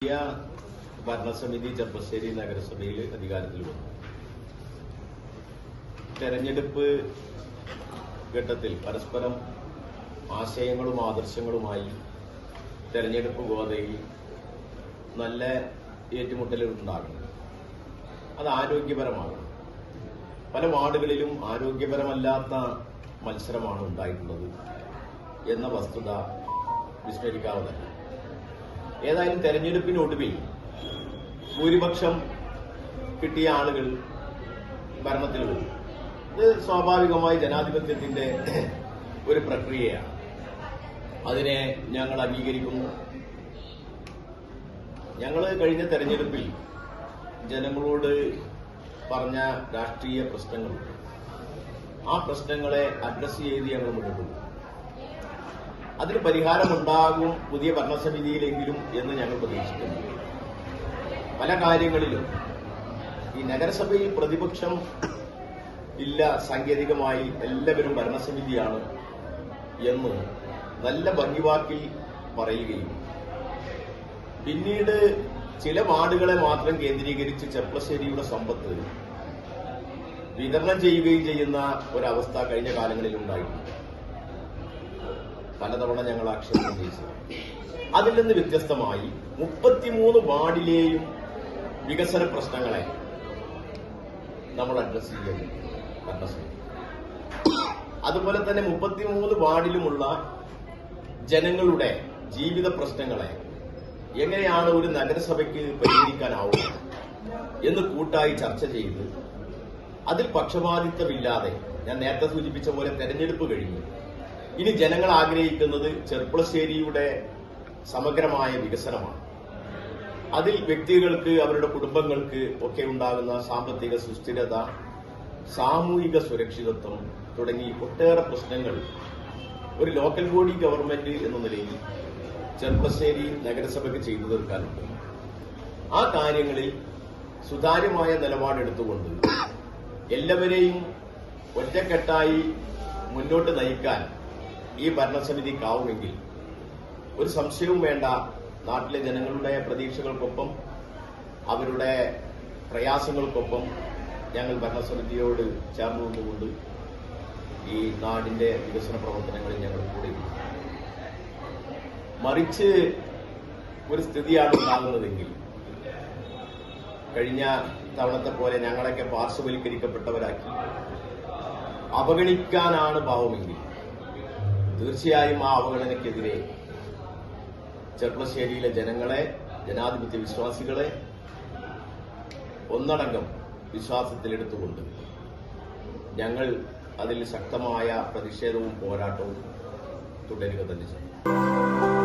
പുതിയ ഭരണസമിതി ചെർപ്പശ്ശേരി നഗരസഭയിൽ അധികാരത്തിൽ വന്നു. തെരഞ്ഞെടുപ്പ് ഘട്ടത്തിൽ പരസ്പരം ആശയങ്ങളും ആദർശങ്ങളുമായി തെരഞ്ഞെടുപ്പ് ഗോതയിൽ നല്ല ഏറ്റുമുട്ടലുണ്ടാകണം. അത് ആരോഗ്യപരമാകണം. പല വാർഡുകളിലും ആരോഗ്യപരമല്ലാത്ത മത്സരമാണ് ഉണ്ടായിട്ടുള്ളത് എന്ന വസ്തുത വിസ്മരിക്കാവുന്നതല്ല. ഏതായാലും തെരഞ്ഞെടുപ്പിനൊടുവിൽ ഭൂരിപക്ഷം കിട്ടിയ ആളുകൾ ഭരണത്തിൽ വരും. ഇത് സ്വാഭാവികമായി ജനാധിപത്യത്തിന്റെ ഒരു പ്രക്രിയയാണ്. അതിനെ ഞങ്ങൾ അംഗീകരിക്കുന്നു. ഞങ്ങൾ കഴിഞ്ഞ തെരഞ്ഞെടുപ്പിൽ ജനങ്ങളോട് പറഞ്ഞ രാഷ്ട്രീയ പ്രശ്നങ്ങളുണ്ട്. ആ പ്രശ്നങ്ങളെ അഡ്രസ് ചെയ്ത് ഞങ്ങൾ മുന്നോട്ട് പോകും. അതിന് പരിഹാരമുണ്ടാകും പുതിയ ഭരണസമിതിയിലെങ്കിലും എന്ന് ഞങ്ങൾ പ്രതീക്ഷിക്കുന്നു. പല കാര്യങ്ങളിലും ഈ നഗരസഭയിൽ പ്രതിപക്ഷം ഇല്ല, സാങ്കേതികമായി എല്ലാവരും ഭരണസമിതിയാണ് എന്ന് നല്ല ഭംഗിവാക്കിൽ പറയുകയും പിന്നീട് ചില വാർഡുകളെ മാത്രം കേന്ദ്രീകരിച്ച് ചെർപ്പശ്ശേരിയുടെ സമ്പത്ത് വിതരണം ചെയ്യുകയും ചെയ്യുന്ന ഒരവസ്ഥ കഴിഞ്ഞ കാലങ്ങളിൽ ഉണ്ടായിട്ടുണ്ട്. പലതവണ ഞങ്ങൾ ആക്ഷേപം ഉന്നയിച്ചു. അതിൽ നിന്ന് വ്യത്യസ്തമായി 33 വാർഡിലെയും വികസന പ്രശ്നങ്ങളെ നമ്മൾ അഡ്രസ് ചെയ്യുന്നു. അതുപോലെ തന്നെ 33 വാർഡിലുമുള്ള ജനങ്ങളുടെ ജീവിത പ്രശ്നങ്ങളെ എങ്ങനെയാണ് ഒരു നഗരസഭയ്ക്ക് പരിഹരിക്കാനാവുക എന്ന് കൂട്ടായി ചർച്ച ചെയ്ത് അതിൽ പക്ഷപാതിത്വമില്ലാതെ, ഞാൻ നേരത്തെ സൂചിപ്പിച്ച പോലെ തെരഞ്ഞെടുപ്പ് കഴിഞ്ഞു. ഇനി ജനങ്ങൾ ആഗ്രഹിക്കുന്നത് ചെർപ്പശ്ശേരിയുടെ സമഗ്രമായ വികസനമാണ്. അതിൽ വ്യക്തികൾക്ക്, അവരുടെ കുടുംബങ്ങൾക്ക് ഒക്കെ ഉണ്ടാകുന്ന സാമ്പത്തിക സുസ്ഥിരത, സാമൂഹിക സുരക്ഷിതത്വം തുടങ്ങി ഒട്ടേറെ പ്രശ്നങ്ങൾ ഒരു ലോക്കൽ ബോഡി ഗവൺമെന്റ് എന്ന നിലയിൽ ചെർപ്പശ്ശേരി നഗരസഭയ്ക്ക് ചെയ്തു തീർക്കാനുണ്ട്. ആ കാര്യങ്ങളിൽ സുതാര്യമായ നിലപാടെടുത്തുകൊണ്ട് എല്ലാവരെയും ഒറ്റക്കെട്ടായി മുന്നോട്ട് നയിക്കാൻ ഈ ഭരണസമിതിക്കാവുമെങ്കിൽ ഒരു സംശയവും വേണ്ട, നാട്ടിലെ ജനങ്ങളുടെ പ്രതീക്ഷകൾക്കൊപ്പം അവരുടെ പ്രയാസങ്ങൾക്കൊപ്പം ഞങ്ങൾ ഭരണസമിതിയോട് ചേർന്ന് നിന്നുകൊണ്ട് ഈ നാടിന്റെ വികസന പ്രവർത്തനങ്ങളിൽ ഞങ്ങൾ കൂടെ. മറിച്ച് ഒരു സ്ഥിതിയാണ് ഉണ്ടാകുന്നതെങ്കിൽ കഴിഞ്ഞ തവണത്തെ പോലെ ഞങ്ങളൊക്കെ പാർശ്വവൽക്കരിക്കപ്പെട്ടവരാക്കി അവഗണിക്കാനാണ് ഭാവമെങ്കിൽ തീർച്ചയായും ആ അവഗണനയ്ക്കെതിരെ ചെർപ്പശ്ശേരിയിലെ ജനങ്ങളെ, ജനാധിപത്യ വിശ്വാസികളെ ഒന്നടങ്കം വിശ്വാസത്തിലെടുത്തുകൊണ്ട് ഞങ്ങൾ അതിൽ ശക്തമായ പ്രതിഷേധവും പോരാട്ടവും തുടരുക തന്നെ ചെയ്യും.